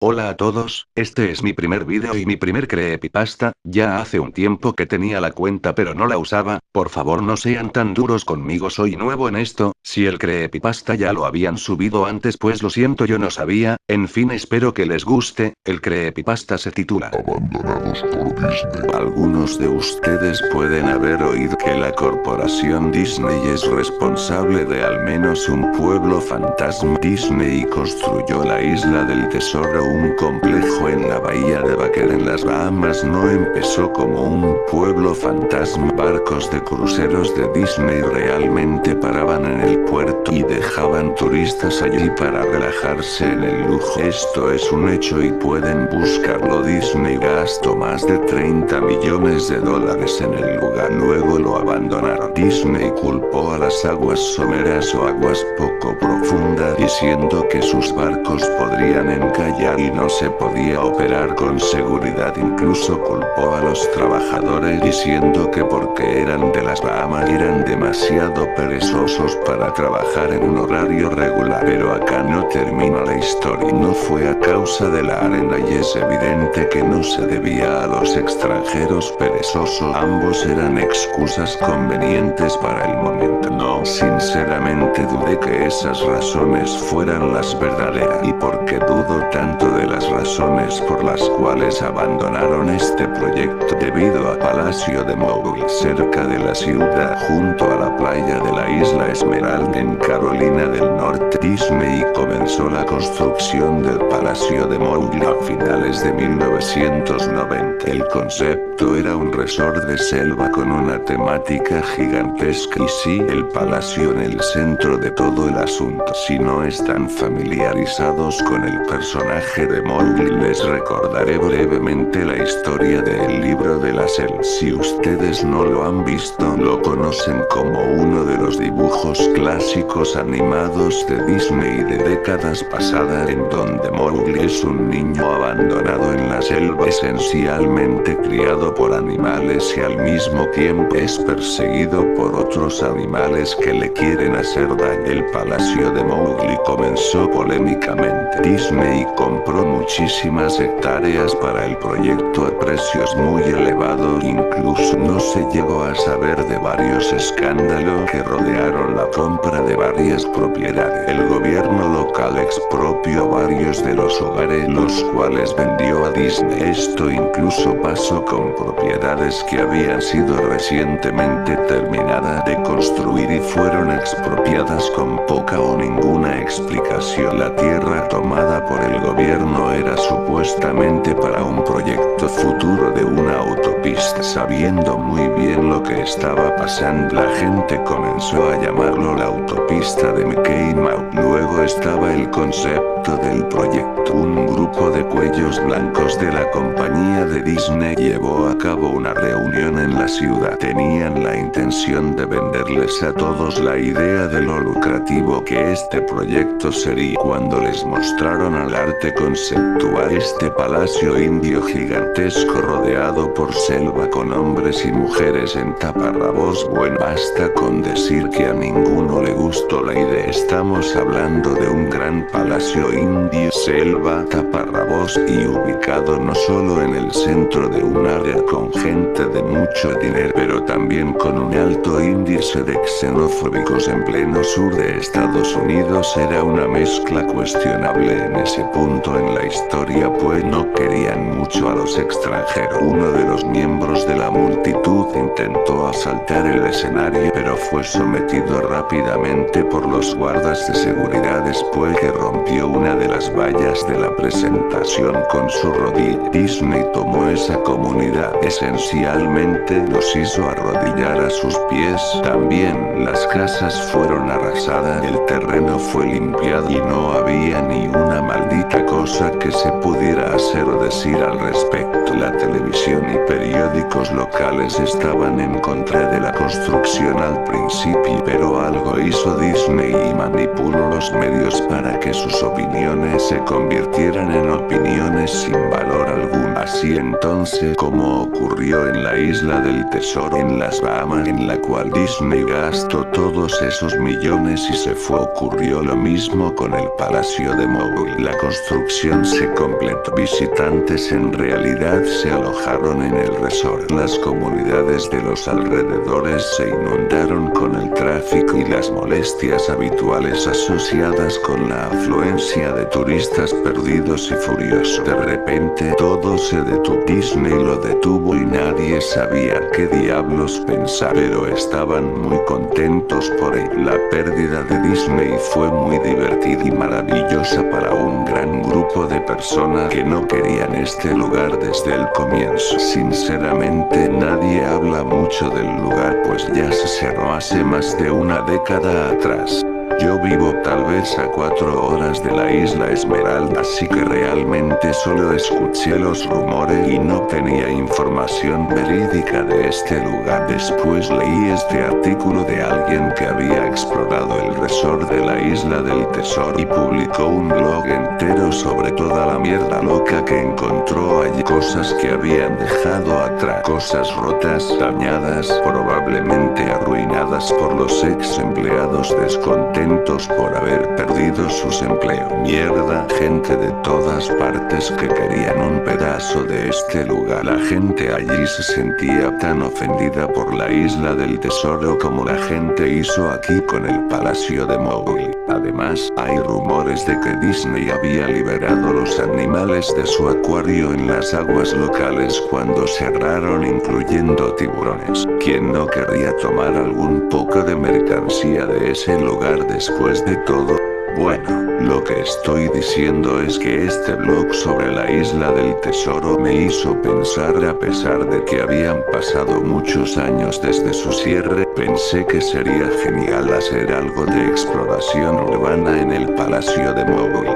Hola a todos, este es mi primer vídeo y mi primer creepypasta. Ya hace un tiempo que tenía la cuenta pero no la usaba. Por favor no sean tan duros conmigo, soy nuevo en esto. Si el creepypasta ya lo habían subido antes, pues lo siento, yo no sabía. En fin, espero que les guste. El creepypasta se titula Abandonados por Disney. Algunos de ustedes pueden haber oído que la corporación Disney es responsable de al menos un pueblo fantasma. Disney construyó la Isla del Tesoro, un complejo en la bahía de Baker en las Bahamas. No empezó como un pueblo fantasma. Barcos de cruceros de Disney realmente paraban en el puerto y dejaban turistas allí para relajarse en el lujo. Esto es un hecho y pueden buscarlo. Disney gastó más de 30 millones de dólares en el lugar, luego lo abandonaron. Disney culpó a las aguas someras o aguas poco profundas, diciendo que sus barcos podrían encallar y no se podía operar con seguridad. Incluso culpó a los trabajadores diciendo que porque eran de las Bahamas eran demasiado perezosos para trabajar en un horario regular. Pero acá no termina la historia. No fue a causa de la arena y es evidente que no se debía a los extranjeros perezosos. Ambos eran excusas convenientes para el momento. No, sinceramente dudé que esas razones fueran las verdaderas. ¿Y por qué dudo tanto de las razones por las cuales abandonaron este proyecto? Debido a Palacio de Mowgli, cerca de la ciudad, junto a la playa de la isla Esmeralda en Carolina del Norte, Disney comenzó la construcción del Palacio de Mowgli a finales de 1990. El concepto era un resort de selva con una temática gigantesca y sí, el palacio en el centro de todo el asunto. Si no están familiarizados con el personaje de Mowgli, les recordaré brevemente la historia del libro de la selva. Si ustedes no lo han visto, lo conocen como uno de los dibujos clásicos animados de Disney de décadas pasadas, en donde Mowgli es un niño abandonado en la selva, esencialmente criado por animales y al mismo tiempo es perseguido por otros animales que le quieren hacer daño. El palacio de Mowgli comenzó polémicamente. Disney compró muchísimas hectáreas para el proyecto a precios muy elevados. Incluso no se llegó a saber de varios escándalos que rodearon la compra de varias propiedades. El gobierno local expropió varios de los hogares, los cuales vendió a Disney. Esto incluso pasó con propiedades que habían sido recientemente terminadas de construir y fueron expropiadas con poca o ninguna explicación. La tierra tomada por el gobierno era supuestamente para un proyecto futuro de una autopista. Sabiendo muy bien lo que estaba pasando, la gente comenzó a llamarlo la autopista de Mickey Mouse. Luego estaba el concepto del proyecto. Un grupo de cuellos blancos de la compañía de Disney llevó a cabo una reunión en la ciudad. Tenían la intención de venderles a todos la idea de lo lucrativo que este proyecto sería. Cuando les mostraron el arte conceptual, este palacio indio gigantesco rodeado por selva con hombres y mujeres en taparrabos, bueno, basta con decir que a ninguno le gustó la idea. Estamos hablando de un gran palacio indio, selva, taparrabos y ubicado no solo en el centro de un área con gente de mucho dinero, pero también con un alto índice de xenofóbicos en pleno sur de Estados Unidos. Era una mezcla cuestionable en ese punto en la historia, pues no querían mucho a los extranjeros. Uno de los miembros de la multitud intentó asaltar el escenario, pero fue sometido rápidamente por los guardas de seguridad después que rompió una de las vallas de la presentación con su rodilla. Disney tomó esa comunidad, esencialmente los hizo arrodillar a sus pies. También las casas fueron arrasadas, el terreno fue limpiado y no había ni una maldita cosa que se pudiera hacer o decir al respecto. La televisión y periódicos locales estaban en contra de la construcción al principio, pero algo hizo Disney y manipuló los medios para que sus opiniones se convirtieran en opiniones sin valor alguno. así entonces como ocurrió en la isla del tesoro en las Bahamas, en la cual Disney gastó todos esos millones y se fue. Ocurrió lo mismo con el Palacio de Mowgli. La construcción se completó. Visitantes en realidad se alojaron en el resort. Las comunidades de los alrededores se inundaron con el tráfico y las molestias habituales asociadas con la afluencia de turistas perdidos y furiosos. De repente todo se detuvo. Disney lo detuvo y nadie sabía qué diablos pensar, pero estaban muy contentos por ello. La pérdida de Disney fue muy divertida y maravillosa para un gran grupo de personas que no querían este lugar desde el comienzo. Sinceramente nadie habla mucho del lugar, pues ya se cerró hace más de una década atrás. Yo vivo tal vez a 4 horas de la isla Esmeralda, así que realmente solo escuché los rumores y no tenía información verídica de este lugar. Después leí este artículo de alguien que había explorado el resort de la isla del tesoro y publicó un blog entero sobre toda la mierda loca que encontró allí. Cosas que habían dejado atrás, cosas rotas, dañadas, probablemente arruinadas por los ex empleados descontentos por haber perdido sus empleos. Mierda, gente de todas partes que querían un pedazo de este lugar. La gente allí se sentía tan ofendida por la isla del tesoro como la gente hizo aquí con el Palacio de Mowgli. Además, hay rumores de que Disney había liberado los animales de su acuario en las aguas locales cuando cerraron, incluyendo tiburones. ¿Quién no querría tomar algún poco de mercancía de ese lugar después de todo? Bueno, lo que estoy diciendo es que este blog sobre la isla del tesoro me hizo pensar. A pesar de que habían pasado muchos años desde su cierre, pensé que sería genial hacer algo de exploración urbana en el Palacio de Mowgli.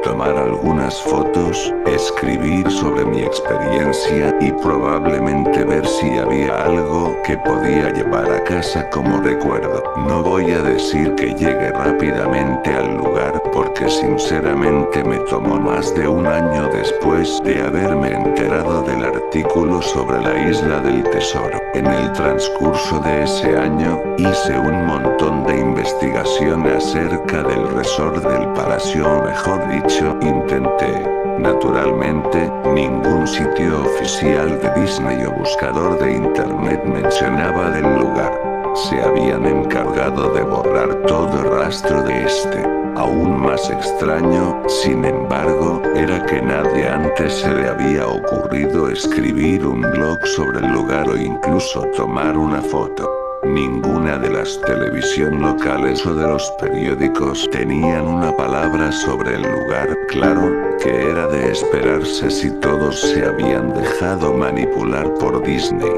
Tomar algunas fotos, escribir sobre mi experiencia y probablemente ver si había algo que podía llevar a casa como recuerdo. No voy a decir que llegué rápidamente al lugar, porque sinceramente me tomó más de un año después de haberme enterado del artículo sobre la isla del tesoro. En el transcurso de ese año, hice un montón de investigación acerca del resort del palacio, o mejor dicho, intenté. Naturalmente, ningún sitio oficial de Disney o buscador de internet mencionaba del lugar. Se habían encargado de borrar todo rastro de este. Aún más extraño, sin embargo, era que nadie antes se le había ocurrido escribir un blog sobre el lugar o incluso tomar una foto. Ninguna de las televisión locales o de los periódicos tenían una palabra sobre el lugar. Claro, que era de esperarse si todos se habían dejado manipular por Disney.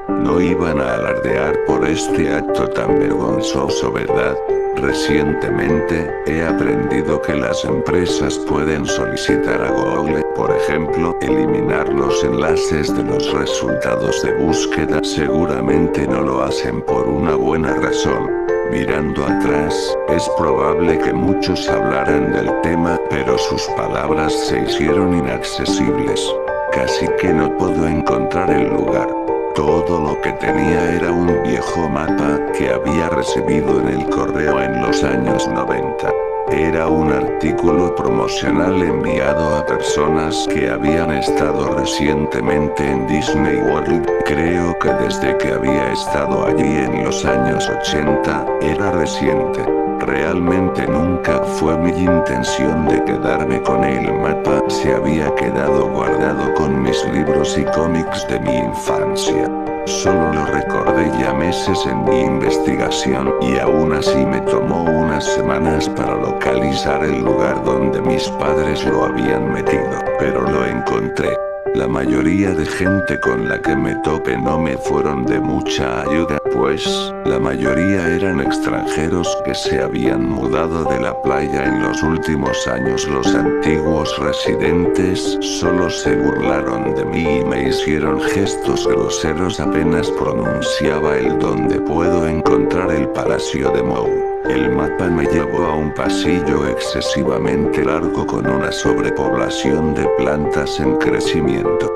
No iban a alardear por este acto tan vergonzoso, ¿verdad? Recientemente, he aprendido que las empresas pueden solicitar a Google, por ejemplo, eliminar los enlaces de los resultados de búsqueda. Seguramente no lo hacen por una buena razón. Mirando atrás, es probable que muchos hablaran del tema, pero sus palabras se hicieron inaccesibles. Casi que no puedo encontrar el lugar. Todo lo que tenía era un viejo mapa que había recibido en el correo en los años 90. Era un artículo promocional enviado a personas que habían estado recientemente en Disney World. Creo que desde que había estado allí en los años 80, era reciente. Realmente nunca fue mi intención de quedarme con el mapa. Se había quedado guardado con mis libros y cómics de mi infancia. Solo lo recordé ya meses en mi investigación y aún así me tomó unas semanas para localizar el lugar donde mis padres lo habían metido. Pero lo encontré. La mayoría de gente con la que me topé no me fueron de mucha ayuda, pues, la mayoría eran extranjeros que se habían mudado de la playa en los últimos años. Los antiguos residentes solo se burlaron de mí y me hicieron gestos groseros apenas pronunciaba el "¿Dónde puedo encontrar el Palacio de Mowgli?". El mapa me llevó a un pasillo excesivamente largo con una sobrepoblación de plantas en crecimiento.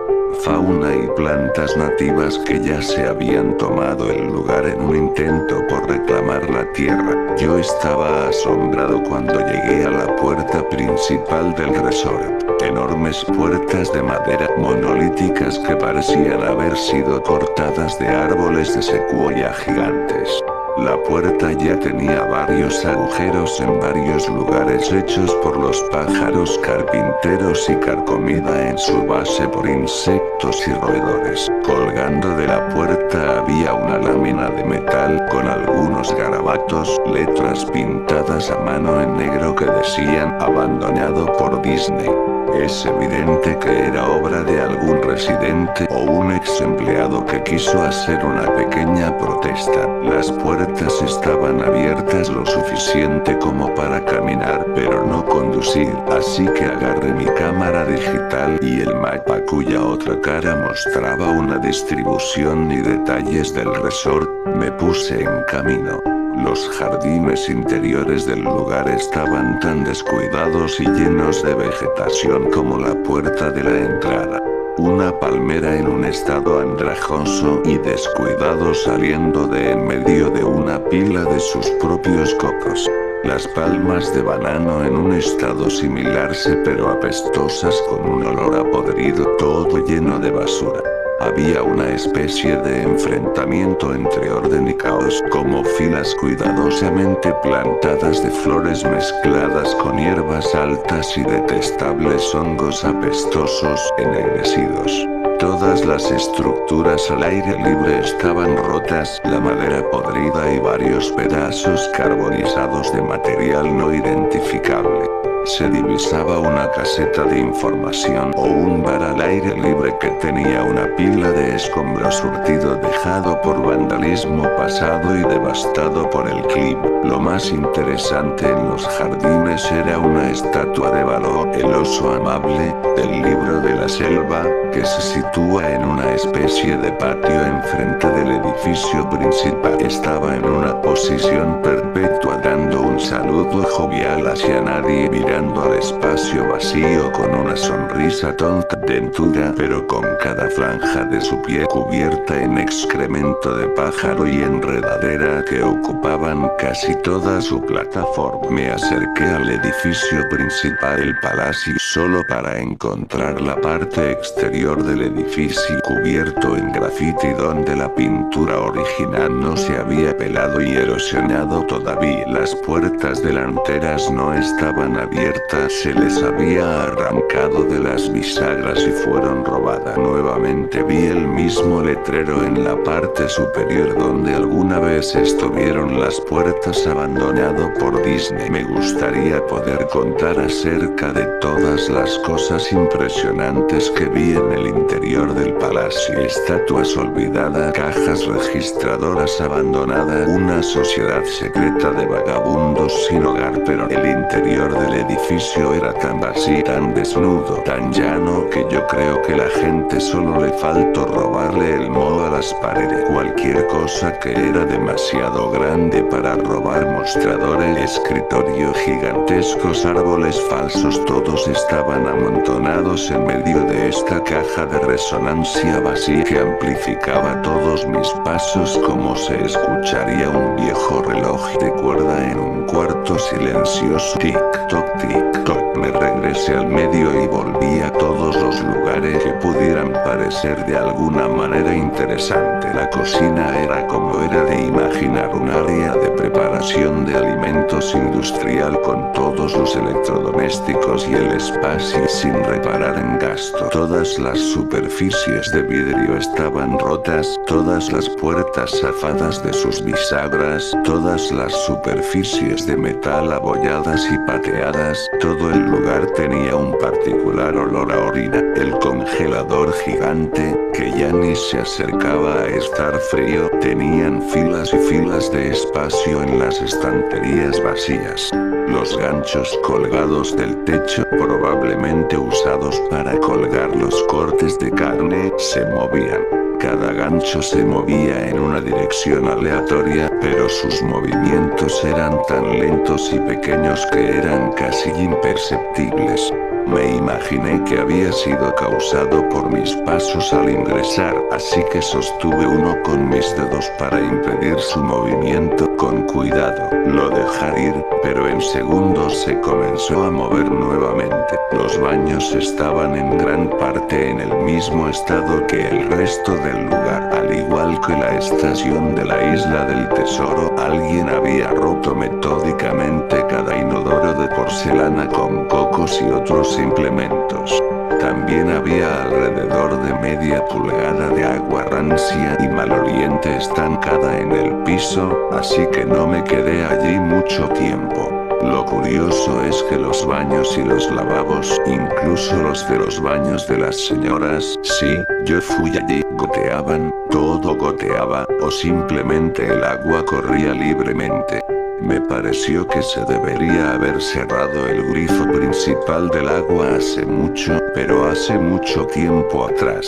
fauna y plantas nativas que ya se habían tomado el lugar en un intento por reclamar la tierra. Yo estaba asombrado cuando llegué a la puerta principal del resort. Enormes puertas de madera monolíticas que parecían haber sido cortadas de árboles de secuoya gigantes. La puerta ya tenía varios agujeros en varios lugares hechos por los pájaros carpinteros y carcomida en su base por insectos y roedores. Colgando de la puerta había una lámina de metal con algunos garabatos, letras pintadas a mano en negro que decían "Abandonado por Disney". Es evidente que era obra de algún residente o un ex empleado que quiso hacer una pequeña protesta. Las puertas estaban abiertas lo suficiente como para caminar, pero no conducir, así que agarré mi cámara digital y el mapa cuya otra cara mostraba una distribución y detalles del resort. Me puse en camino. Los jardines interiores del lugar estaban tan descuidados y llenos de vegetación como la puerta de la entrada. Una palmera en un estado andrajoso y descuidado saliendo de en medio de una pila de sus propios cocos. Las palmas de banano en un estado similar pero apestosas con un olor a podrido, todo lleno de basura. Había una especie de enfrentamiento entre orden y caos, como filas cuidadosamente plantadas de flores mezcladas con hierbas altas y detestables hongos apestosos, ennegrecidos. Todas las estructuras al aire libre estaban rotas, la madera podrida y varios pedazos carbonizados de material no identificable. Se divisaba una caseta de información o un bar al aire libre que tenía una pila de escombros surtido dejado por vandalismo pasado y devastado por el clima. Lo más interesante en los jardines era una estatua de Baloo, el oso amable, del libro de la selva, que se sitúa en una especie de patio enfrente del edificio principal. Estaba en una posición perpetua dando un saludo jovial hacia nadie mirando al espacio vacío con una sonrisa tonta, dentuda, pero con cada franja de su piel cubierta en excremento de pájaro y enredadera que ocupaban casi toda su plataforma. Me acerqué al edificio principal, el palacio, solo para encontrar la parte exterior del edificio cubierto en grafiti donde la pintura original no se había pelado y erosionado todavía. Las puertas delanteras no estaban abiertas, se les había arrancado de las bisagras y fueron robadas. Nuevamente vi el mismo letrero en la parte superior donde alguna vez estuvieron las puertas, abandonado por Disney. Me gustaría poder contar acerca de todas las cosas impresionantes que vi en el interior del palacio. Estatuas olvidadas, cajas registradoras abandonadas, una sociedad secreta de vagabundos sin hogar, pero el interior del edificio era tan vacío, tan desnudo, tan llano que yo creo que la gente solo le faltó robarle el moho a las paredes. Cualquier cosa que era demasiado grande para robar, mostradores, escritorio gigantescos, árboles falsos, todos estaban amontonados en medio de esta caja de resonancia vacía que amplificaba todos mis pasos como se escucharía un viejo reloj de cuerda en un cuarto silencioso. Tic-toc, tic-toc. Me regresé al medio y volví a todos los lugares que pudieran parecer de alguna manera interesante. La cocina era como era de imaginar, un área de preparación de alimentos industrial con todos los electrodomésticos y el espacio sin reparar en gasto. Todas las superficies de vidrio estaban rotas, todas las puertas zafadas de sus bisagras, todas las superficies de metal abolladas y pateadas. Todo el lugar tenía un particular olor a orina. El congelador gigante, que ya ni se acercaba a estar frío, tenían filas y filas de espacio en las estanterías vacías. Los ganchos colgados del techo, probablemente usados para colgar los cortes de carne, se movían. Cada gancho se movía en una dirección aleatoria, pero sus movimientos eran tan lentos y pequeños que eran casi imperceptibles. Me imaginé que había sido causado por mis pasos al ingresar, así que sostuve uno con mis dedos para impedir su movimiento. Con cuidado, lo dejé ir, pero en segundos se comenzó a mover nuevamente. Los baños estaban en gran parte en el mismo estado que el resto del lugar. Al igual que la estación de la Isla del Tesoro, alguien había roto metódicamente cada inodoro de porcelana con cocos y otros implementos. También había alrededor de media pulgada de agua rancia y maloliente estancada en el piso, así que no me quedé allí mucho tiempo. Lo curioso es que los baños y los lavabos, incluso los de los baños de las señoras, sí, yo fui allí, goteaban, todo goteaba, o simplemente el agua corría libremente. Me pareció que se debería haber cerrado el grifo principal del agua hace mucho, pero hace mucho tiempo atrás.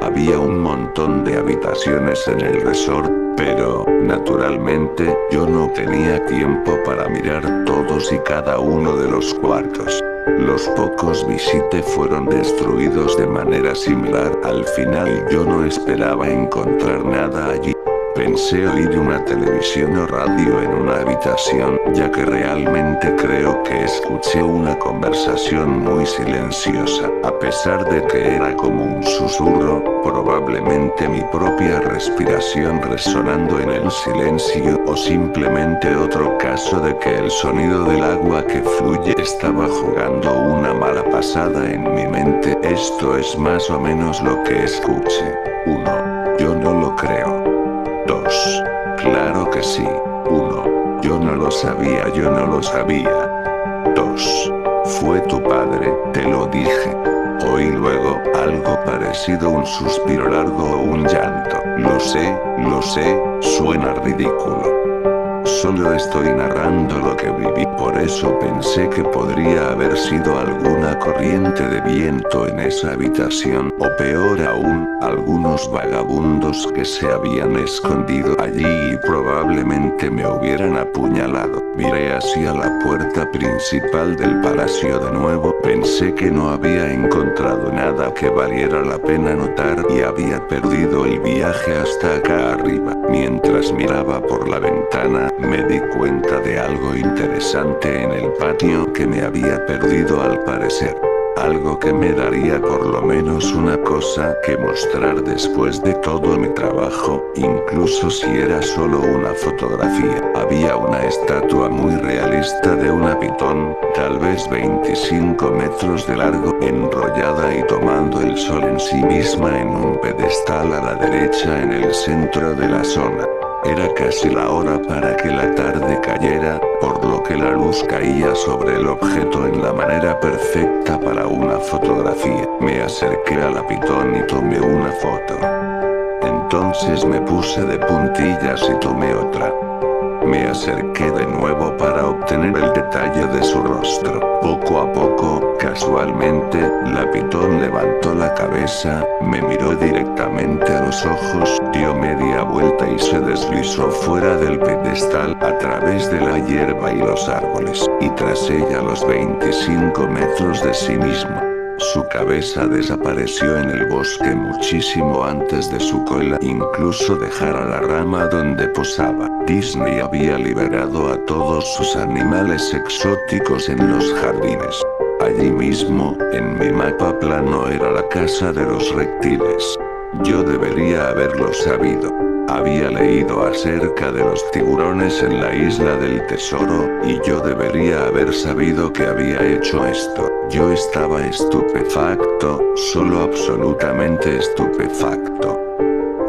Había un montón de habitaciones en el resort, pero, naturalmente, yo no tenía tiempo para mirar todos y cada uno de los cuartos. Los pocos visité fueron destruidos de manera similar. Al final yo no esperaba encontrar nada allí. Pensé oír una televisión o radio en una habitación, ya que realmente creo que escuché una conversación muy silenciosa. A pesar de que era como un susurro, probablemente mi propia respiración resonando en el silencio, o simplemente otro caso de que el sonido del agua que fluye estaba jugando una mala pasada en mi mente. Esto es más o menos lo que escuché. 1. Yo no lo creo. 2. Claro que sí. 1. Yo no lo sabía, yo no lo sabía. 2. Fue tu padre, te lo dije. Oí luego, algo parecido a un suspiro largo o un llanto. Lo sé, suena ridículo. Solo estoy narrando lo que viví, por eso pensé que podría haber sido alguna corriente de viento en esa habitación, o peor aún, algunos vagabundos que se habían escondido allí y probablemente me hubieran apuñalado. Miré hacia la puerta principal del palacio de nuevo, pensé que no había encontrado nada que valiera la pena notar y había perdido el viaje hasta acá arriba. Mientras miraba por la ventana, me di cuenta de algo interesante en el patio que me había perdido al parecer. Algo que me daría por lo menos una cosa que mostrar después de todo mi trabajo, incluso si era solo una fotografía. Había una estatua muy realista de una pitón, tal vez 25 metros de largo, enrollada y tomando el sol en sí misma en un pedestal a la derecha en el centro de la zona. Era casi la hora para que la tarde cayera, por lo que la luz caía sobre el objeto en la manera perfecta para una fotografía. Me acerqué a la pitón y tomé una foto. Entonces me puse de puntillas y tomé otra. Me acerqué de nuevo para obtener el detalle de su rostro. Poco a poco, casualmente, la pitón levantó la cabeza, me miró directamente a los ojos, dio media vuelta y se deslizó fuera del pedestal, a través de la hierba y los árboles, y tras ella a los 25 metros de sí misma. Su cabeza desapareció en el bosque muchísimo antes de su cola incluso dejar a la rama donde posaba. Disney había liberado a todos sus animales exóticos en los jardines. Allí mismo, en mi mapa plano era la casa de los reptiles. Yo debería haberlo sabido. Había leído acerca de los tiburones en la Isla del Tesoro, y yo debería haber sabido que había hecho esto. Yo estaba estupefacto, solo absolutamente estupefacto.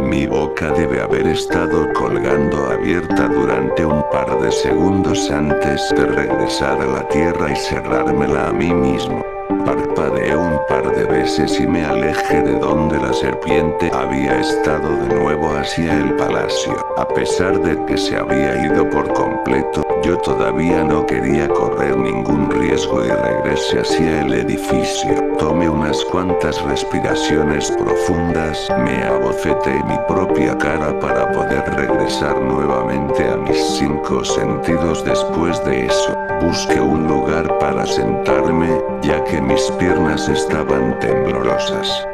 Mi boca debe haber estado colgando abierta durante un par de segundos antes de regresar a la tierra y cerrármela a mí mismo. Parpadeé un par de veces y me alejé de donde la serpiente había estado de nuevo hacia el palacio. A pesar de que se había ido por completo, yo todavía no quería correr ningún riesgo y regresé hacia el edificio. Tomé unas cuantas respiraciones profundas, me abofeteé mi propia cara para poder regresar nuevamente a mis 5 sentidos después de eso. Busqué un lugar para sentarme, ya que mis piernas estaban temblorosas.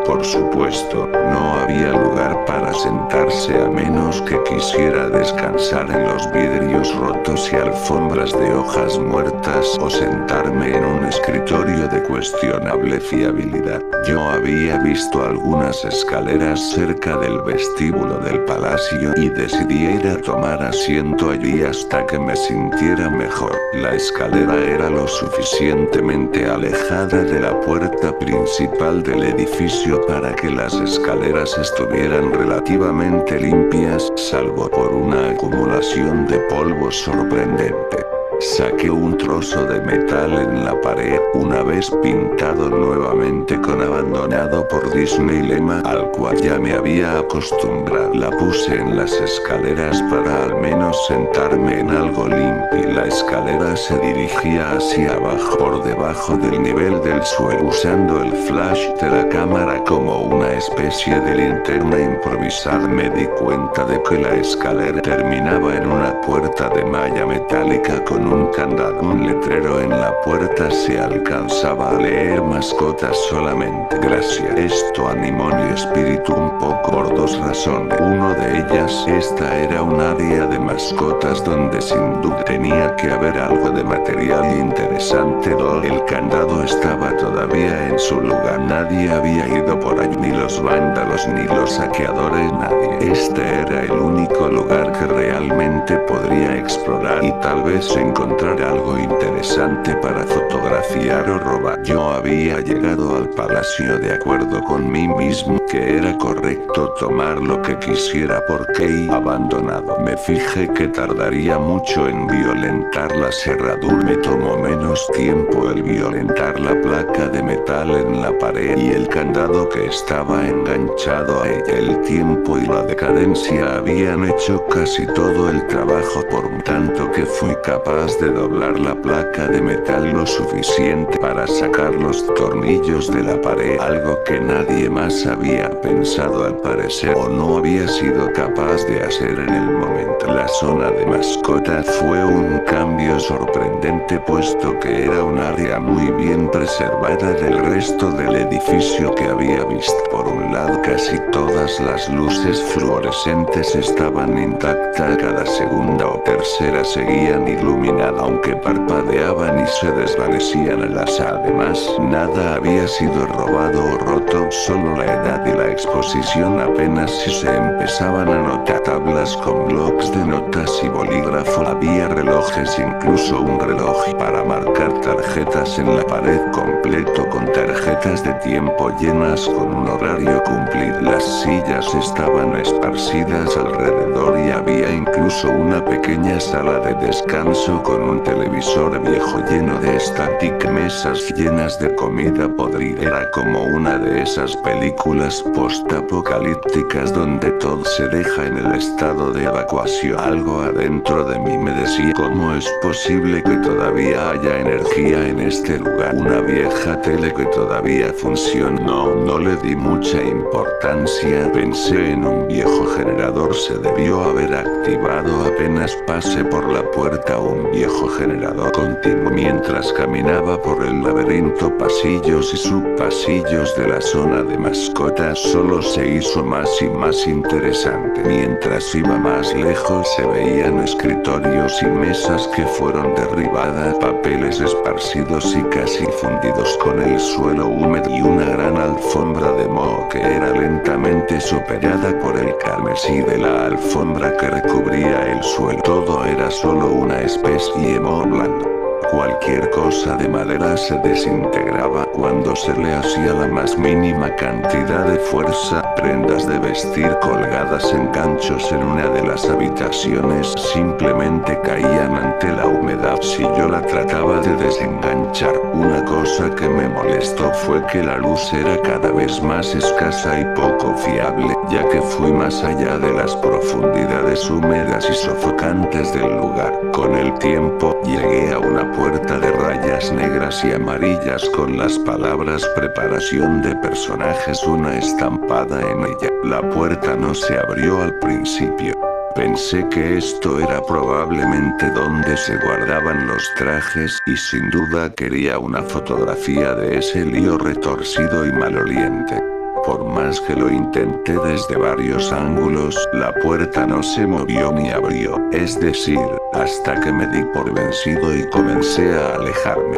Por supuesto, no había lugar para sentarse a menos que quisiera descansar en los vidrios rotos y alfombras de hojas muertas o sentarme en un escritorio de cuestionable fiabilidad. Yo había visto algunas escaleras cerca del vestíbulo del palacio y decidí ir a tomar asiento allí hasta que me sintiera mejor. La escalera era lo suficientemente alejada de la puerta principal del edificio para que las escaleras estuvieran relativamente limpias, salvo por una acumulación de polvo sorprendente. Saqué un trozo de metal en la pared, una vez pintado nuevamente con abandonado por Disney lema al cual ya me había acostumbrado. La puse en las escaleras para al menos sentarme en algo limpio. La escalera se dirigía hacia abajo por debajo del nivel del suelo, usando el flash de la cámara como una especie de linterna improvisada. Me di cuenta de que la escalera terminaba en una puerta de malla metálica con un candado. Un letrero en la puerta se alcanzaba a leer mascotas solamente. Gracias. Esto animó mi espíritu un poco por dos razones. Uno de ellas, esta era un área de mascotas donde sin duda tenía que haber algo de material interesante. Dos, el candado estaba todavía en su lugar. Nadie había ido por allí, ni los vándalos ni los saqueadores, nadie. Este era el único lugar que realmente podría explorar y tal vez encontrar algo interesante para fotografiar o robar. Yo había llegado al palacio de acuerdo con mí mismo que era correcto tomar lo que quisiera porque he abandonado. Me fijé que tardaría mucho en violentar la cerradura. Me tomó menos tiempo el violentar la placa de metal en la pared y el candado que estaba enganchado a ella. El tiempo y la decadencia habían hecho casi todo el trabajo, por tanto que fui capaz de doblar la placa de metal lo suficiente para sacar los tornillos de la pared, algo que nadie más había pensado al parecer o no había sido capaz de hacer en el momento. La zona de mascotas fue un cambio sorprendente puesto que era un área muy bien preservada del resto del edificio que había visto. Por un lado, casi todas las luces fluorescentes estaban intactas, cada segunda o tercera seguían iluminadas, aunque parpadeaban y se desvanecían al azar. Además, nada había sido robado o roto, solo la edad y la exposición apenas si se empezaban a notar. Tablas con blocs de notas y bolígrafo, había relojes, incluso un reloj para marcar tarjetas en la pared completo con tarjetas de tiempo llenas con un horario cumplido. Las sillas estaban esparcidas alrededor y había incluso una pequeña sala de descanso con un televisor viejo lleno de estática, mesas llenas de comida podrida. Era como una de esas películas post-apocalípticas donde todo se deja en el estado de evacuación. Algo adentro de mí me decía: ¿cómo es posible que todavía haya energía en este lugar? Una vieja tele que todavía funciona. No le di mucha importancia. Pensé en un viejo generador, se debió haber activado apenas pasé por la puerta. Un viejo generador. Continuó mientras caminaba por el laberinto, pasillos y subpasillos de la zona de mascotas. Solo se hizo más y más interesante. Mientras iba más lejos se veían escritorios y mesas que fueron derribadas, papeles esparcidos y casi fundidos con el suelo húmedo y una gran alfombra de moho que era lentamente superada por el carmesí de la alfombra que recubría el suelo. Todo era solo una especie de moho blando. Cualquier cosa de madera se desintegraba cuando se le hacía la más mínima cantidad de fuerza. Prendas de vestir colgadas en ganchos en una de las habitaciones simplemente caían ante la humedad si yo la trataba de desenganchar. Una cosa que me molestó fue que la luz era cada vez más escasa y poco fiable, ya que fui más allá de las profundidades húmedas y sofocantes del lugar. Con el tiempo, llegué a una puerta de rayas negras y amarillas con las palabras preparación de personajes una estampada en ella. La puerta no se abrió al principio. Pensé que esto era probablemente donde se guardaban los trajes y sin duda quería una fotografía de ese lío retorcido y maloliente. Por más que lo intenté desde varios ángulos, la puerta no se movió ni abrió, es decir, hasta que me di por vencido y comencé a alejarme.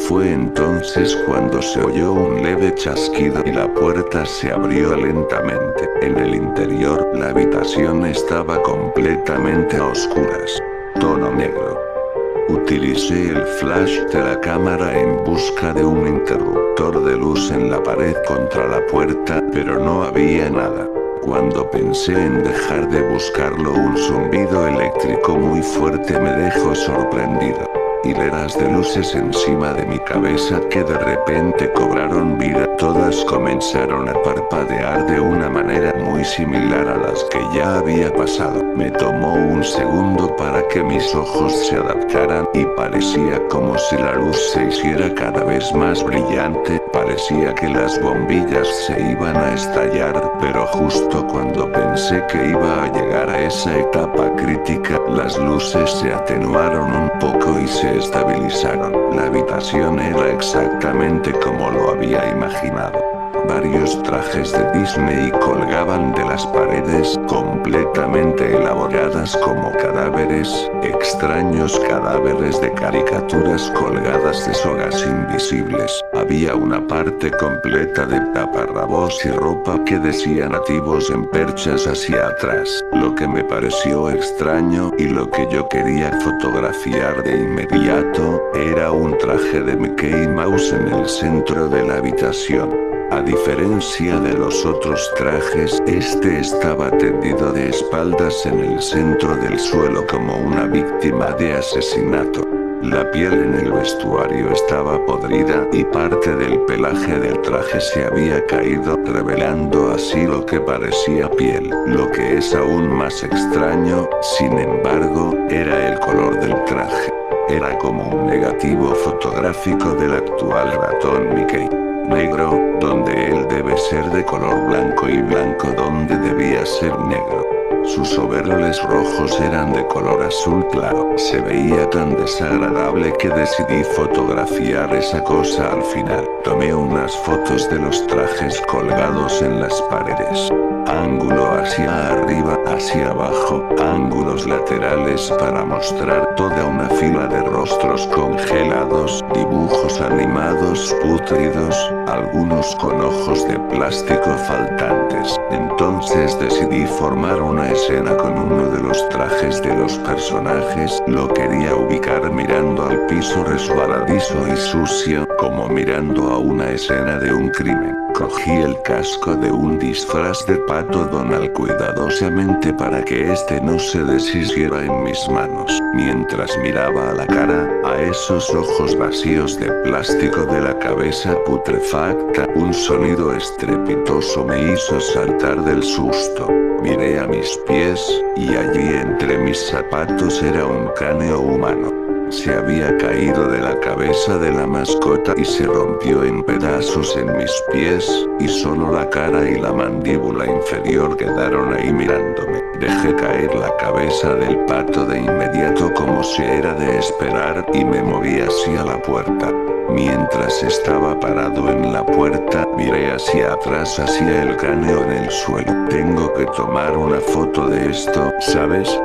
Fue entonces cuando se oyó un leve chasquido y la puerta se abrió lentamente. En el interior, la habitación estaba completamente a oscuras. Tono negro. Utilicé el flash de la cámara en busca de un interruptor de luz en la pared contra la puerta, pero no había nada. Cuando pensé en dejar de buscarlo, un zumbido eléctrico muy fuerte me dejó sorprendido. Hileras de luces encima de mi cabeza que de repente cobraron vida, todas comenzaron a parpadear de una manera muy similar a las que ya había pasado. Me tomó un segundo para que mis ojos se adaptaran y parecía como si la luz se hiciera cada vez más brillante, parecía que las bombillas se iban a estallar, pero justo cuando pensé que iba a llegar a esa etapa crítica, las luces se atenuaron un poco y se estabilizaron. La habitación era exactamente como lo había imaginado. Varios trajes de Disney colgaban de las paredes, completamente elaboradas como cadáveres, extraños cadáveres de caricaturas colgadas de sogas invisibles. Había una parte completa de taparrabos y ropa que decía nativos en perchas hacia atrás, lo que me pareció extraño y lo que yo quería fotografiar de inmediato, era un traje de Mickey Mouse en el centro de la habitación. A diferencia de los otros trajes, este estaba tendido de espaldas en el centro del suelo como una víctima de asesinato. La piel en el vestuario estaba podrida y parte del pelaje del traje se había caído, revelando así lo que parecía piel. Lo que es aún más extraño, sin embargo, era el color del traje. Era como un negativo fotográfico del actual ratón Mickey. Negro, donde él debe ser de color blanco y blanco donde debía ser negro. Sus overoles rojos eran de color azul claro. Se veía tan desagradable que decidí fotografiar esa cosa al final. Tomé unas fotos de los trajes colgados en las paredes. Ángulo hacia arriba, hacia abajo, ángulos laterales para mostrar toda una fila de rostros congelados, dibujos animados pútridos, algunos con ojos de plástico faltantes. Entonces decidí formar una escena con uno de los trajes de los personajes, lo quería ubicar mirando al piso resbaladizo y sucio, como mirando a una escena de un crimen. Cogí el casco de un disfraz de Pato Donald cuidadosamente para que este no se deshiciera en mis manos, mientras miraba a la cara, a esos ojos vacíos de plástico de la cabeza putrefacta. Un sonido estrepitoso me hizo saltar del susto. Miré a mis pies, y allí entre mis zapatos era un cráneo humano. Se había caído de la cabeza de la mascota y se rompió en pedazos en mis pies, y solo la cara y la mandíbula inferior quedaron ahí mirándome. Dejé caer la cabeza del pato de inmediato como si era de esperar y me moví hacia la puerta. Mientras estaba parado en la puerta, miré hacia atrás hacia el cráneo en el suelo. Tengo que tomar una foto de esto, ¿sabes?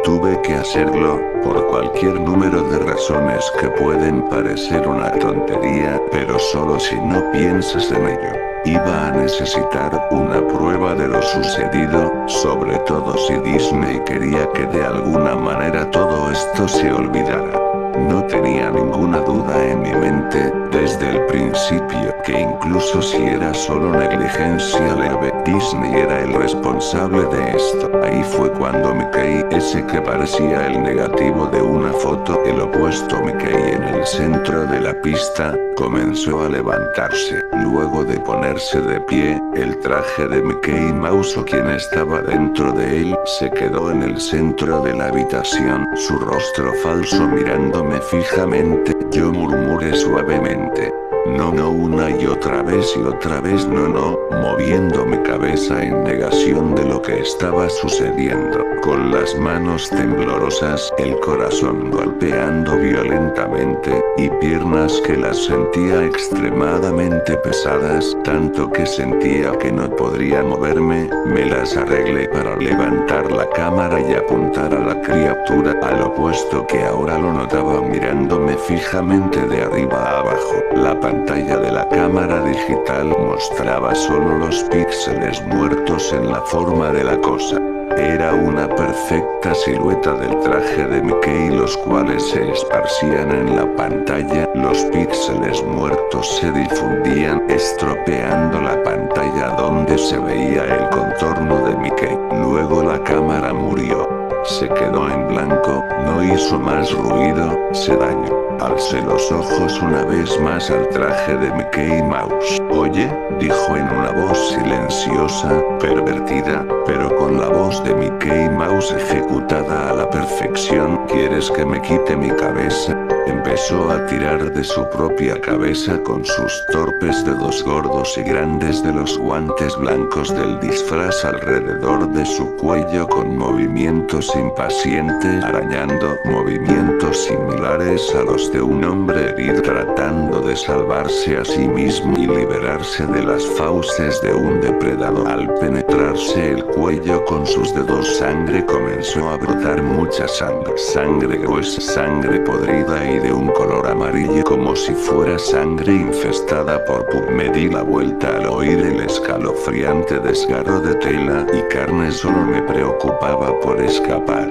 Tuve que hacerlo, por cualquier número de razones que pueden parecer una tontería, pero solo si no piensas en ello. Iba a necesitar una prueba de lo sucedido, sobre todo si Disney quería que de alguna manera todo esto se olvidara. No tenía ninguna duda en mi mente, desde el principio, que incluso si era solo negligencia leve, Disney era el responsable de esto. Ahí fue cuando Mickey, ese que parecía el negativo de una foto, el opuesto Mickey en el centro de la pista, comenzó a levantarse. Luego de ponerse de pie, el traje de Mickey Mouse o quien estaba dentro de él, se quedó en el centro de la habitación, su rostro falso mirándome fijamente. Yo murmuré suavemente: No, no, una y otra vez no, moviendo mi cabeza en negación de lo que estaba sucediendo, con las manos temblorosas, el corazón golpeando violentamente, y piernas que las sentía extremadamente pesadas, tanto que sentía que no podría moverme. Me las arreglé para levantar la cámara y apuntar a la criatura, al opuesto que ahora lo notaba mirándome fijamente de arriba a abajo. La pantalla de la cámara digital mostraba solo los píxeles muertos en la forma de la cosa. Era una perfecta silueta del traje de Mickey, los cuales se esparcían en la pantalla. Los píxeles muertos se difundían, estropeando la pantalla donde se veía el contorno de Mickey. Luego la cámara murió. Se quedó en blanco, no hizo más ruido, se dañó. Alcé los ojos una vez más al traje de Mickey Mouse. Oye, dijo en una voz silenciosa, pervertida, pero con la voz de Mickey Mouse ejecutada a la perfección. ¿Quieres que me quite mi cabeza? Empezó a tirar de su propia cabeza con sus torpes dedos gordos y grandes de los guantes blancos del disfraz alrededor de su cuello con movimientos impacientes, arañando movimientos similares a los de un hombre herido tratando de salvarse a sí mismo y liberarse de las fauces de un depredador. Al penetrarse el cuello con sus dedos, sangre comenzó a brotar, mucha sangre, sangre gruesa, sangre podrida y de un color amarillo como si fuera sangre infestada por pus. Me di la vuelta al oír el escalofriante desgarro de tela y carne, solo me preocupaba por escapar.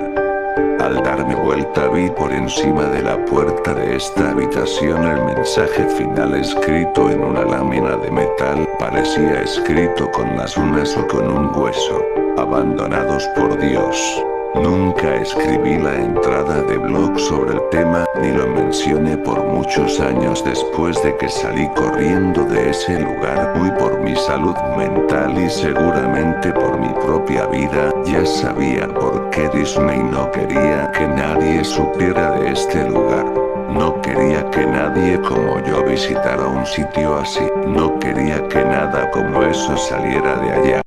Al darme vuelta vi por encima de la puerta de esta habitación el mensaje final escrito en una lámina de metal, parecía escrito con las uñas o con un hueso. Abandonados por Dios. Nunca escribí la entrada de blog sobre el tema, ni lo mencioné por muchos años después de que salí corriendo de ese lugar, muy por mi salud mental y seguramente por mi propia vida. Ya sabía por qué Disney no quería que nadie supiera de este lugar. No quería que nadie como yo visitara un sitio así. No quería que nada como eso saliera de allá.